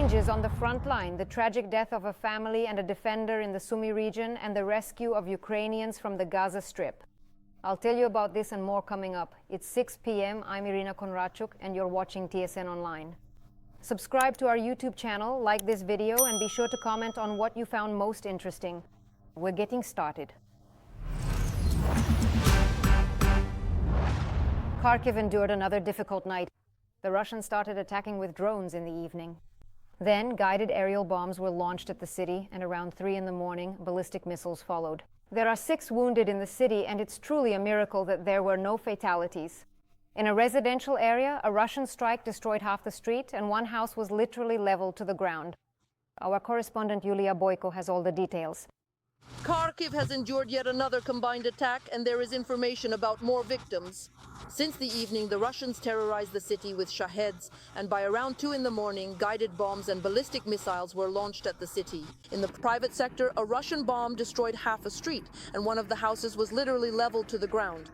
changes on the front line, the tragic death of a family and a defender in the Sumy region, and the rescue of Ukrainians from the Gaza Strip. I'll tell you about this and more coming up. It's 6 p.m. I'm Irina Konradchuk, and you're watching TSN Online. Subscribe to our YouTube channel, like this video, and be sure to comment on what you found most interesting. We're getting started. Kharkiv endured another difficult night. The Russians started attacking with drones in the evening. Then, guided aerial bombs were launched at the city, and around 3 in the morning, ballistic missiles followed. There are 6 wounded in the city, and it's truly a miracle that there were no fatalities. In a residential area, a Russian strike destroyed half the street, and one house was literally leveled to the ground. Our correspondent Yulia Boiko has all the details. Kharkiv has endured yet another combined attack, and there is information about more victims. Since the evening, the Russians terrorized the city with shaheds, and by around 2 in the morning, guided bombs and ballistic missiles were launched at the city. In the private sector, a Russian bomb destroyed half a street, and one of the houses was literally leveled to the ground.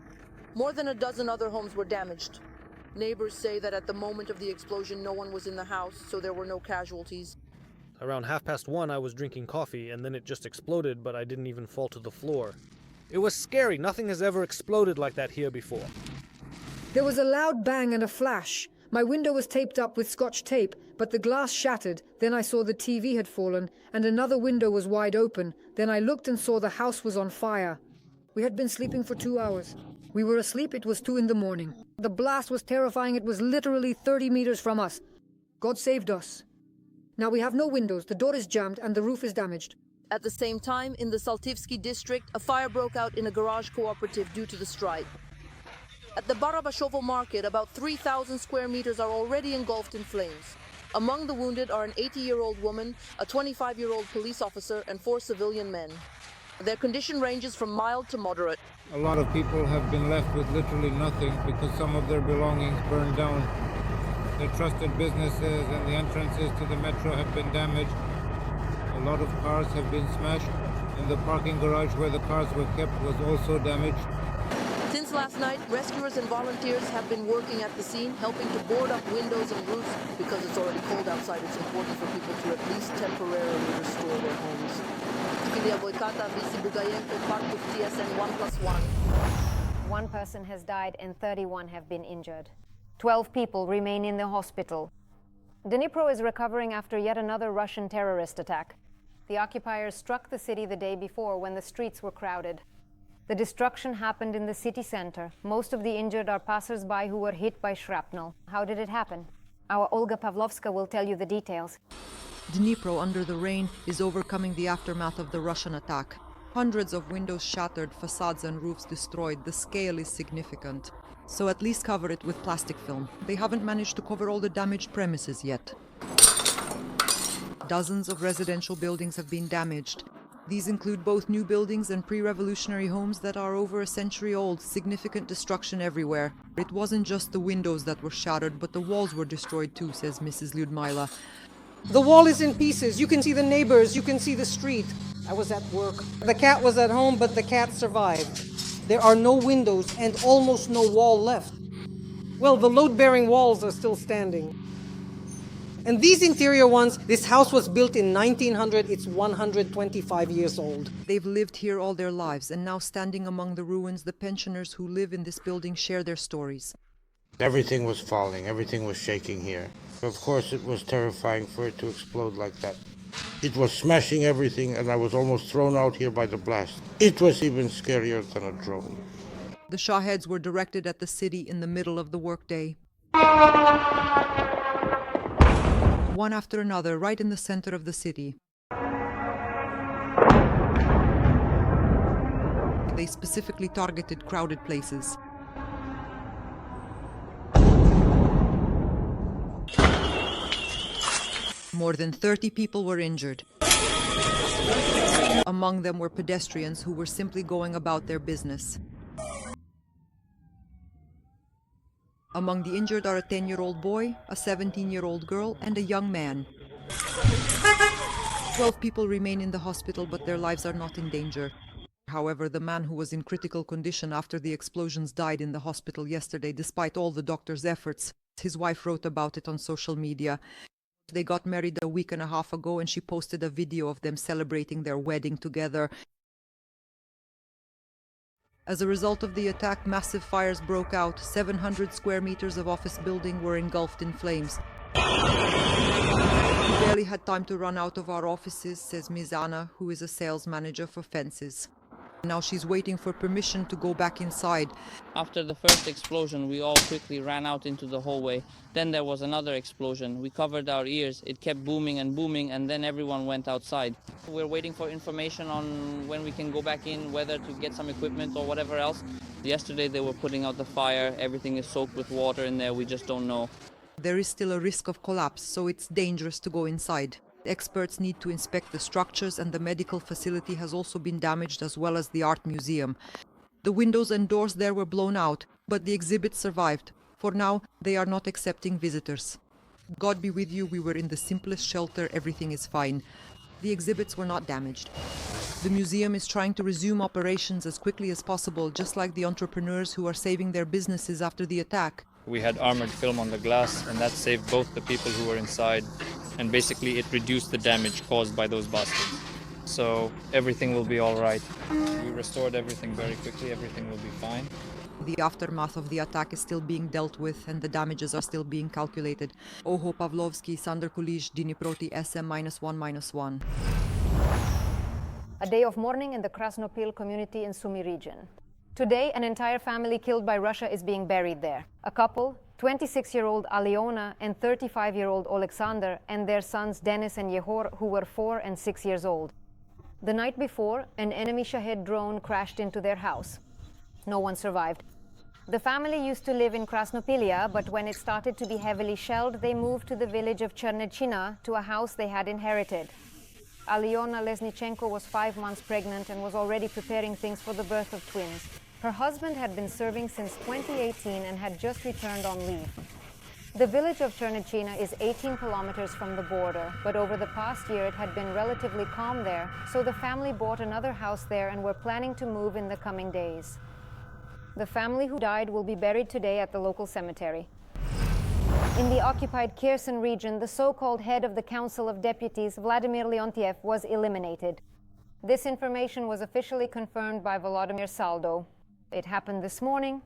More than a dozen other homes were damaged. Neighbors say that at the moment of the explosion, no one was in the house, so there were no casualties. Around 1:30 I was drinking coffee, and then it just exploded, but I didn't even fall to the floor. It was scary. Nothing has ever exploded like that here before. There was a loud bang and a flash. My window was taped up with Scotch tape, but the glass shattered. Then I saw the TV had fallen, and another window was wide open. Then I looked and saw the house was on fire. We had been sleeping for 2 hours. We were asleep. It was 2 in the morning. The blast was terrifying. It was literally 30 meters from us. God saved us. Now we have no windows, the door is jammed, and the roof is damaged. At the same time, in the Saltivsky district, a fire broke out in a garage cooperative due to the strike. At the Barabashovo market, about 3,000 square meters are already engulfed in flames. Among the wounded are an 80-year-old woman, a 25-year-old police officer, and 4 civilian men. Their condition ranges from mild to moderate. A lot of people have been left with literally nothing because some of their belongings burned down. Their trusted businesses and the entrances to the metro have been damaged. A lot of cars have been smashed, and the parking garage where the cars were kept was also damaged. Since last night, rescuers and volunteers have been working at the scene, helping to board up windows and roofs. Because it's already cold outside, it's important for people to at least temporarily restore their homes. Yulia Boiko, part of TSN 1+1. 1 person has died and 31 have been injured. 12 people remain in the hospital. Dnipro is recovering after yet another Russian terrorist attack. The occupiers struck the city the day before when the streets were crowded. The destruction happened in the city center. Most of the injured are passers-by who were hit by shrapnel. How did it happen? Our Olga Pavlovska will tell you the details. Dnipro, under the rain, is overcoming the aftermath of the Russian attack. Hundreds of windows shattered, facades and roofs destroyed. The scale is significant. So at least cover it with plastic film. They haven't managed to cover all the damaged premises yet. Dozens of residential buildings have been damaged. These include both new buildings and pre-revolutionary homes that are over a century old. Significant destruction everywhere. It wasn't just the windows that were shattered, but the walls were destroyed too, says Mrs. Lyudmila. The wall is in pieces. You can see the neighbors, you can see the street. I was at work. The cat was at home, but the cat survived. There are no windows and almost no wall left. Well, the load-bearing walls are still standing. And these interior ones, this house was built in 1900, it's 125 years old. They've lived here all their lives, and now standing among the ruins, the pensioners who live in this building share their stories. Everything was falling, everything was shaking here. Of course, it was terrifying for it to explode like that. It was smashing everything, and I was almost thrown out here by the blast. It was even scarier than a drone. The shaheds were directed at the city in the middle of the workday. One after another, right in the center of the city. They specifically targeted crowded places. More than 30 people were injured. Among them were pedestrians who were simply going about their business. Among the injured are a 10-year-old boy, a 17-year-old girl, and a young man. 12 people remain in the hospital, but their lives are not in danger. However, the man who was in critical condition after the explosions died in the hospital yesterday, despite all the doctor's efforts. His wife wrote about it on social media. They got married a week and a half ago, and she posted a video of them celebrating their wedding together. As a result of the attack, massive fires broke out. 700 square meters of office building were engulfed in flames. We barely had time to run out of our offices, says Ms. Anna, who is a sales manager for fences. Now she's waiting for permission to go back inside. After the first explosion, we all quickly ran out into the hallway. Then there was another explosion. We covered our ears. It kept booming, and then everyone went outside. We're waiting for information on when we can go back in, whether to get some equipment or whatever else. Yesterday they were putting out the fire. Everything is soaked with water in there. We just don't know. There is still a risk of collapse, so it's dangerous to go inside. Experts need to inspect the structures, and the medical facility has also been damaged, as well as the art museum. The windows and doors there were blown out, but the exhibit survived. For now, they are not accepting visitors. God be with you, we were in the simplest shelter, everything is fine. The exhibits were not damaged. The museum is trying to resume operations as quickly as possible, just like the entrepreneurs who are saving their businesses after the attack. We had armored film on the glass, and that saved both the people who were inside, and basically it reduced the damage caused by those bastards. So everything will be all right. We restored everything very quickly, everything will be fine. The aftermath of the attack is still being dealt with, and the damages are still being calculated. Olga Pavlovska, Sander Kulish, Dnipro SM-1-1. A day of mourning in the Krasnopil community in Sumy region. Today, an entire family killed by Russia is being buried there. A couple, 26-year-old Alona and 35-year-old Oleksandr, and their sons Denis and Yegor, who were 4 and 6 years old. The night before, an enemy Shahed drone crashed into their house. No one survived. The family used to live in Krasnopilia, but when it started to be heavily shelled, they moved to the village of Chernechina to a house they had inherited. Aliona Lesnichenko was 5 months pregnant and was already preparing things for the birth of twins. Her husband had been serving since 2018 and had just returned on leave. The village of Chernechina is 18 kilometers from the border, but over the past year it had been relatively calm there, so the family bought another house there and were planning to move in the coming days. The family who died will be buried today at the local cemetery. In the occupied Kherson region, the so-called head of the Council of Deputies, Vladimir Leontiev, was eliminated. This information was officially confirmed by Volodymyr Saldo. It happened this morning.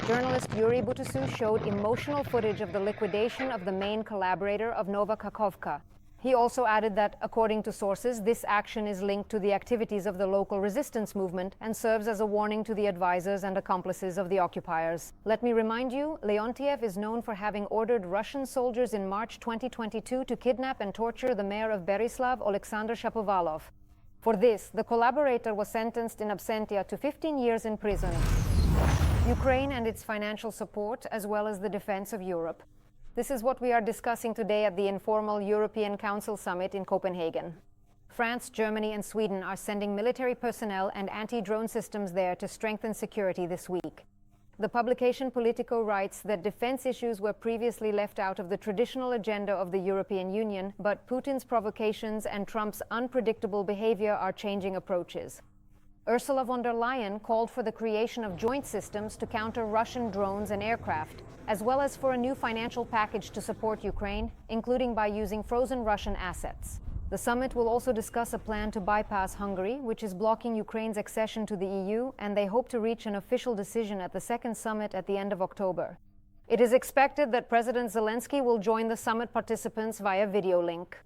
Journalist Yuri Butusu showed emotional footage of the liquidation of the main collaborator of Nova Kakhovka. He also added that, according to sources, this action is linked to the activities of the local resistance movement and serves as a warning to the advisors and accomplices of the occupiers. Let me remind you, Leontiev is known for having ordered Russian soldiers in March 2022 to kidnap and torture the mayor of Berislav, Oleksandr Shapovalov. For this, the collaborator was sentenced in absentia to 15 years in prison. Ukraine and its financial support, as well as the defense of Europe. This is what we are discussing today at the informal European Council Summit in Copenhagen. France, Germany, and Sweden are sending military personnel and anti-drone systems there to strengthen security this week. The publication Politico writes that defense issues were previously left out of the traditional agenda of the European Union, but Putin's provocations and Trump's unpredictable behavior are changing approaches. Ursula von der Leyen called for the creation of joint systems to counter Russian drones and aircraft, as well as for a new financial package to support Ukraine, including by using frozen Russian assets. The summit will also discuss a plan to bypass Hungary, which is blocking Ukraine's accession to the EU, and they hope to reach an official decision at the second summit at the end of October. It is expected that President Zelensky will join the summit participants via video link.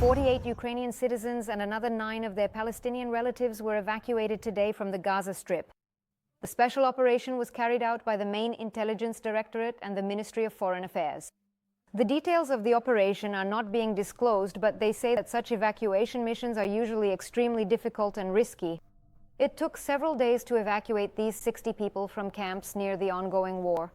48 Ukrainian citizens and another 9 of their Palestinian relatives were evacuated today from the Gaza Strip. The special operation was carried out by the main intelligence directorate and the Ministry of Foreign Affairs. The details of the operation are not being disclosed, but they say that such evacuation missions are usually extremely difficult and risky. It took several days to evacuate these 60 people from camps near the ongoing war.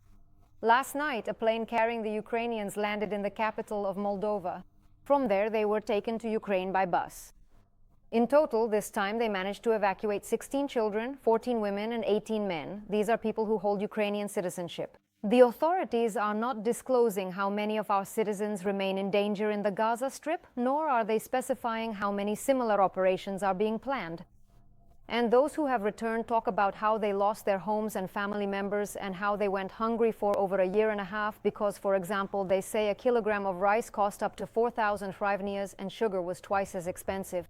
Last night, a plane carrying the Ukrainians landed in the capital of Moldova. From there, they were taken to Ukraine by bus. In total, this time they managed to evacuate 16 children, 14 women, and 18 men. These are people who hold Ukrainian citizenship. The authorities are not disclosing how many of our citizens remain in danger in the Gaza Strip, nor are they specifying how many similar operations are being planned. And those who have returned talk about how they lost their homes and family members and how they went hungry for over a year and a half because, for example, they say a kilogram of rice cost up to 4,000 hryvnias and sugar was twice as expensive.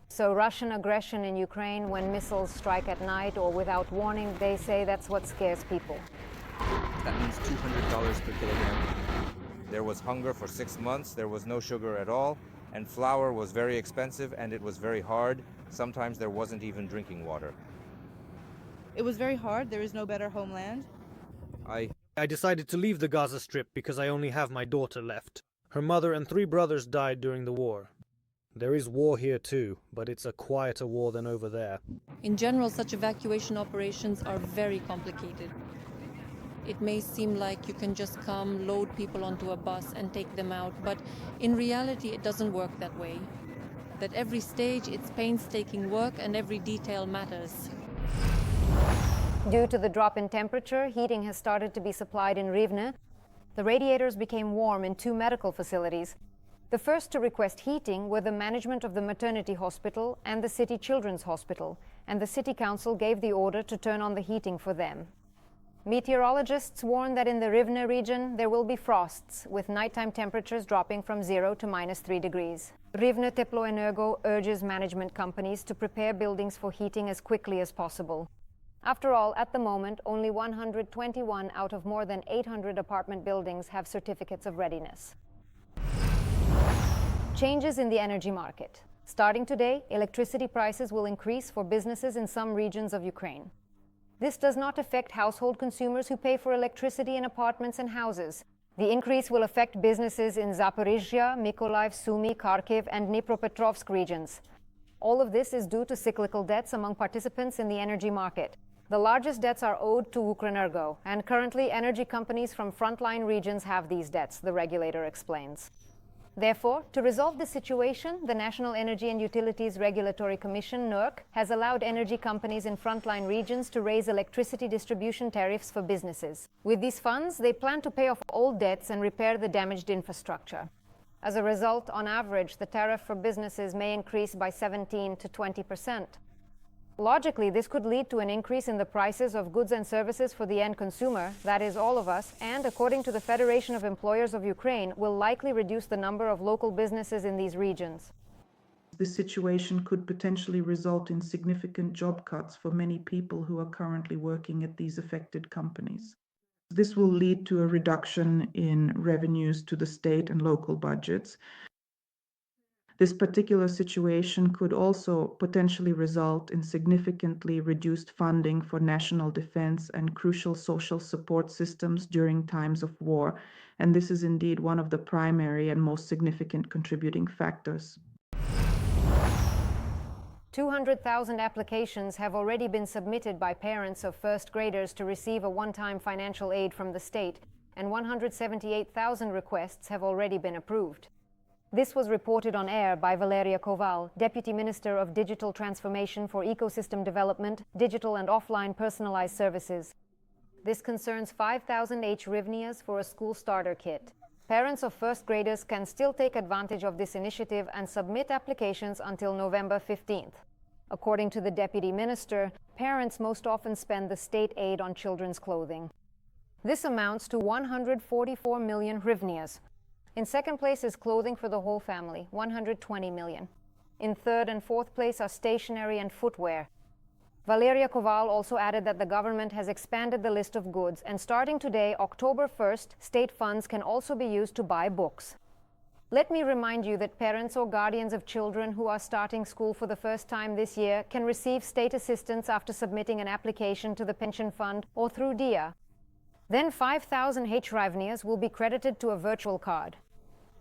So Russian aggression in Ukraine, when missiles strike at night or without warning, they say that's what scares people. That means $200 per kilogram. There was hunger for 6 months, there was no sugar at all, and flour was very expensive and it was very hard. Sometimes there wasn't even drinking water. It was very hard. There is no better homeland. I decided to leave the Gaza Strip because I only have my daughter left. Her mother and 3 brothers died during the war. There is war here too, but it's a quieter war than over there. In general, such evacuation operations are very complicated. It may seem like you can just come, load people onto a bus and take them out, but in reality it doesn't work that way. At every stage it's painstaking work and every detail matters. Due to the drop in temperature, heating has started to be supplied in Rivne. The radiators became warm in 2 medical facilities. The first to request heating were the management of the maternity hospital and the city children's hospital, and the city council gave the order to turn on the heating for them. Meteorologists warn that in the Rivne region there will be frosts, with nighttime temperatures dropping from 0 to -3 degrees. Rivne Teploenergo urges management companies to prepare buildings for heating as quickly as possible. After all, at the moment, only 121 out of more than 800 apartment buildings have certificates of readiness. Changes in the energy market. Starting today, electricity prices will increase for businesses in some regions of Ukraine. This does not affect household consumers who pay for electricity in apartments and houses. The increase will affect businesses in Zaporizhzhia, Mykolaiv, Sumy, Kharkiv, and Dnipropetrovsk regions. All of this is due to cyclical debts among participants in the energy market. The largest debts are owed to Ukrenergo, and currently energy companies from frontline regions have these debts, the regulator explains. Therefore, to resolve the situation, the National Energy and Utilities Regulatory Commission, NERC, has allowed energy companies in frontline regions to raise electricity distribution tariffs for businesses. With these funds, they plan to pay off old debts and repair the damaged infrastructure. As a result, on average, the tariff for businesses may increase by 17 to 20%. Logically, this could lead to an increase in the prices of goods and services for the end consumer, that is, all of us, and, according to the Federation of Employers of Ukraine, will likely reduce the number of local businesses in these regions. This situation could potentially result in significant job cuts for many people who are currently working at these affected companies. This will lead to a reduction in revenues to the state and local budgets. This particular situation could also potentially result in significantly reduced funding for national defense and crucial social support systems during times of war, and this is indeed one of the primary and most significant contributing factors. 200,000 applications have already been submitted by parents of first graders to receive a one-time financial aid from the state, and 178,000 requests have already been approved. This was reported on air by Valeria Koval, Deputy Minister of Digital Transformation for Ecosystem Development, Digital and Offline Personalized Services. This concerns 5,000 hryvnias for a school starter kit. Parents of first graders can still take advantage of this initiative and submit applications until November 15th. According to the Deputy Minister, parents most often spend the state aid on children's clothing. This amounts to 144 million hryvnias. In second place is clothing for the whole family, 120 million. In third and fourth place are stationery and footwear. Valeria Koval also added that the government has expanded the list of goods, and starting today, October 1st, state funds can also be used to buy books. Let me remind you that parents or guardians of children who are starting school for the first time this year can receive state assistance after submitting an application to the pension fund or through DIA. Then 5,000 hryvnias will be credited to a virtual card.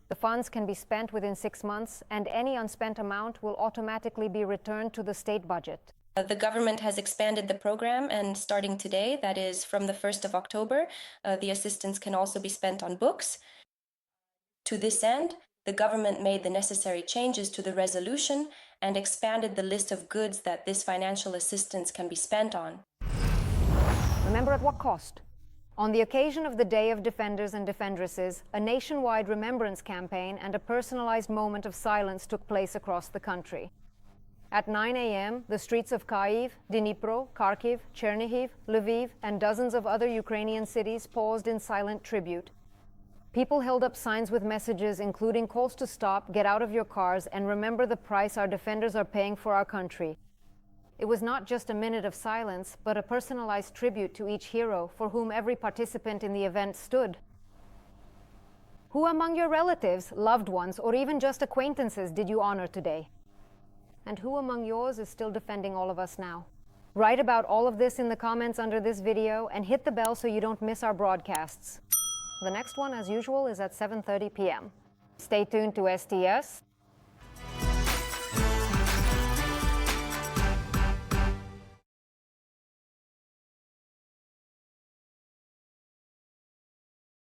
The funds can be spent within 6 months, and any unspent amount will automatically be returned to the state budget. The government has expanded the program, and starting today, that is from the 1st of October, the assistance can also be spent on books. To this end, the government made the necessary changes to the resolution and expanded the list of goods that this financial assistance can be spent on. Remember at what cost? On the occasion of the Day of Defenders and Defendresses, a nationwide remembrance campaign and a personalized moment of silence took place across the country. At 9 a.m., the streets of Kyiv, Dnipro, Kharkiv, Chernihiv, Lviv, and dozens of other Ukrainian cities paused in silent tribute. People held up signs with messages including calls to stop, get out of your cars, and remember the price our defenders are paying for our country. It was not just a minute of silence, but a personalized tribute to each hero for whom every participant in the event stood. Who among your relatives, loved ones, or even just acquaintances did you honor today? And who among yours is still defending all of us now? Write about all of this in the comments under this video and hit the bell so you don't miss our broadcasts. The next one, as usual, is at 7:30 p.m. Stay tuned to STS.